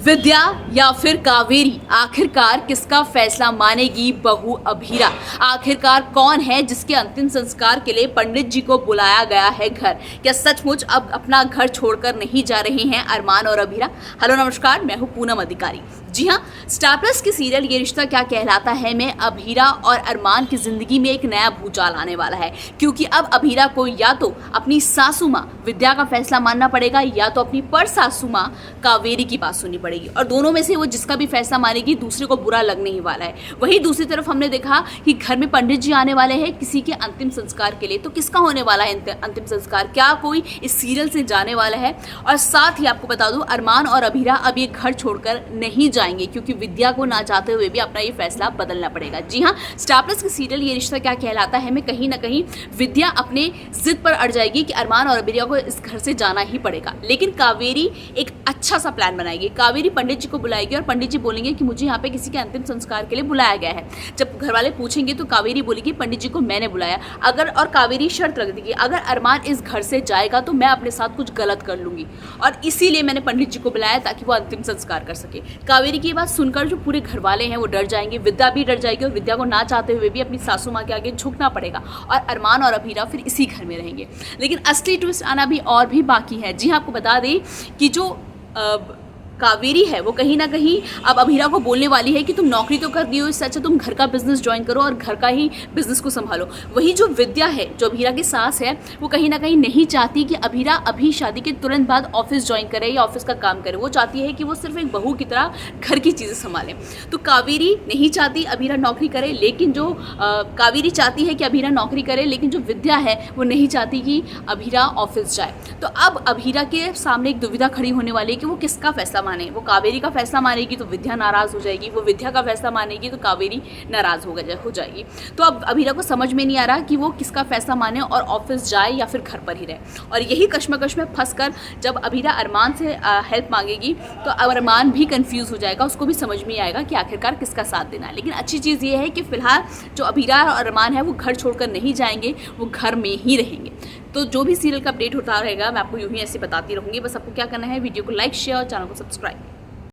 विद्या या फिर कावेरी, आखिरकार किसका फैसला मानेगी बहू अभीरा। आखिरकार कौन है जिसके अंतिम संस्कार के लिए पंडित जी को बुलाया गया है घर। क्या सचमुच अब अपना घर छोड़कर नहीं जा रहे हैं अरमान और अभीरा। हेलो नमस्कार, मैं हूं पूनम अधिकारी। जी हाँ, स्टार प्लस की सीरियल ये रिश्ता क्या कहलाता है में अभीरा और अरमान की जिंदगी में एक नया भूचाल आने वाला है, क्योंकि अब अभीरा को या तो अपनी सासू माँ विद्या का फैसला मानना पड़ेगा या तो अपनी पर सासू माँ कावेरी की बात सुननी पड़ेगी, और दोनों में से वो जिसका भी फैसला मानेगी दूसरे को बुरा लगने ही वाला है। वहीं दूसरी तरफ हमने देखा कि घर में पंडित जी आने वाले हैं किसी के अंतिम संस्कार के लिए। तो किसका होने वाला है अंतिम संस्कार, क्या कोई इस सीरियल से जाने वाला है। और साथ ही आपको बता दूं, अरमान और अभीरा अब ये घर छोड़कर नहीं जाएंगे, क्योंकि विद्या को ना चाहते हुए भी अपना ये फैसला बदलना पड़ेगा। जी हाँ, स्टार प्लस की सीरियल ये रिश्ता क्या कहलाता है में कहीं ना कहीं विद्या अपने जिद पर अड़ जाएगी कि अरमान और अभीरा को इस घर से जाना ही पड़ेगा। लेकिन कावेरी एक अच्छा सा प्लान बनाएगी। कावेरी पंडित जी को बुलाएगी और पंडित जी बोलेंगे कि मुझे यहाँ पे किसी के अंतिम संस्कार के लिए बुलाया गया है। जब घर वाले पूछेंगे तो कावेरी बोलेगी पंडित जी को मैंने बुलाया। और कावेरी शर्त रख देगी, अगर अरमान इस घर से जाएगा तो मैं अपने साथ कुछ गलत कर लूंगी, और इसीलिए मैंने पंडित जी को बुलाया ताकि वो अंतिम संस्कार कर सके। कावेरी की बात सुनकर जो पूरे घर वाले हैं वो डर जाएंगे, विद्या भी डर जाएगी, और विद्या को ना चाहते हुए भी अपनी सासू माँ के आगे झुकना पड़ेगा, और अरमान और अभीरा फिर इसी घर में रहेंगे। लेकिन असली ट्विस्ट आना भी और भी बाकी है। जी हाँ, आपको बता दें कि जो कावेरी है वो कहीं ना कहीं अब अभीरा को बोलने वाली है कि तुम नौकरी तो कर दी हो, इससे अच्छा तुम घर का बिजनेस ज्वाइन करो और घर का ही बिजनेस को संभालो। वही जो विद्या है, जो अभीरा की सास है, वो कहीं ना कहीं नहीं चाहती कि अभीरा अभी शादी के तुरंत बाद ऑफिस ज्वाइन करे या ऑफिस का काम करे। वो चाहती है कि वो सिर्फ एक बहू की तरह घर की चीज़ें संभाले। तो कावेरी नहीं चाहती अभीरा नौकरी करे, लेकिन जो कावेरी चाहती है कि अभीरा नौकरी करे, लेकिन जो विद्या है वो नहीं चाहती कि अभीरा ऑफिस जाए। तो अब अभीरा के सामने एक दुविधा खड़ी होने वाली है कि वो किसका फैसला माने। वो कावेरी का फैसला मानेगी तो विद्या नाराज हो जाएगी, वो विद्या का फैसला मानेगी तो कावेरी नाराज हो जाएगी। तो अब अभीरा को समझ में नहीं आ रहा कि वो किसका फैसला माने और ऑफिस जाए या फिर घर पर ही रहे। और यही कश्मकश में फंसकर जब अभीरा अरमान से हेल्प मांगेगी तो अरमान भी कंफ्यूज हो जाएगा, उसको भी समझ में आएगा कि आखिरकार किसका साथ देना है। लेकिन अच्छी चीज़ ये है कि फिलहाल जो अभीरा और अरमान है वो घर छोड़कर नहीं जाएंगे, वो घर में ही रहेंगे। तो जो भी सीरियल का अपडेट होता रहेगा मैं आपको यूं ही ऐसे बताती रहूँगी। बस आपको क्या करना है, वीडियो को लाइक, शेयर और चैनल को सब्सक्राइब।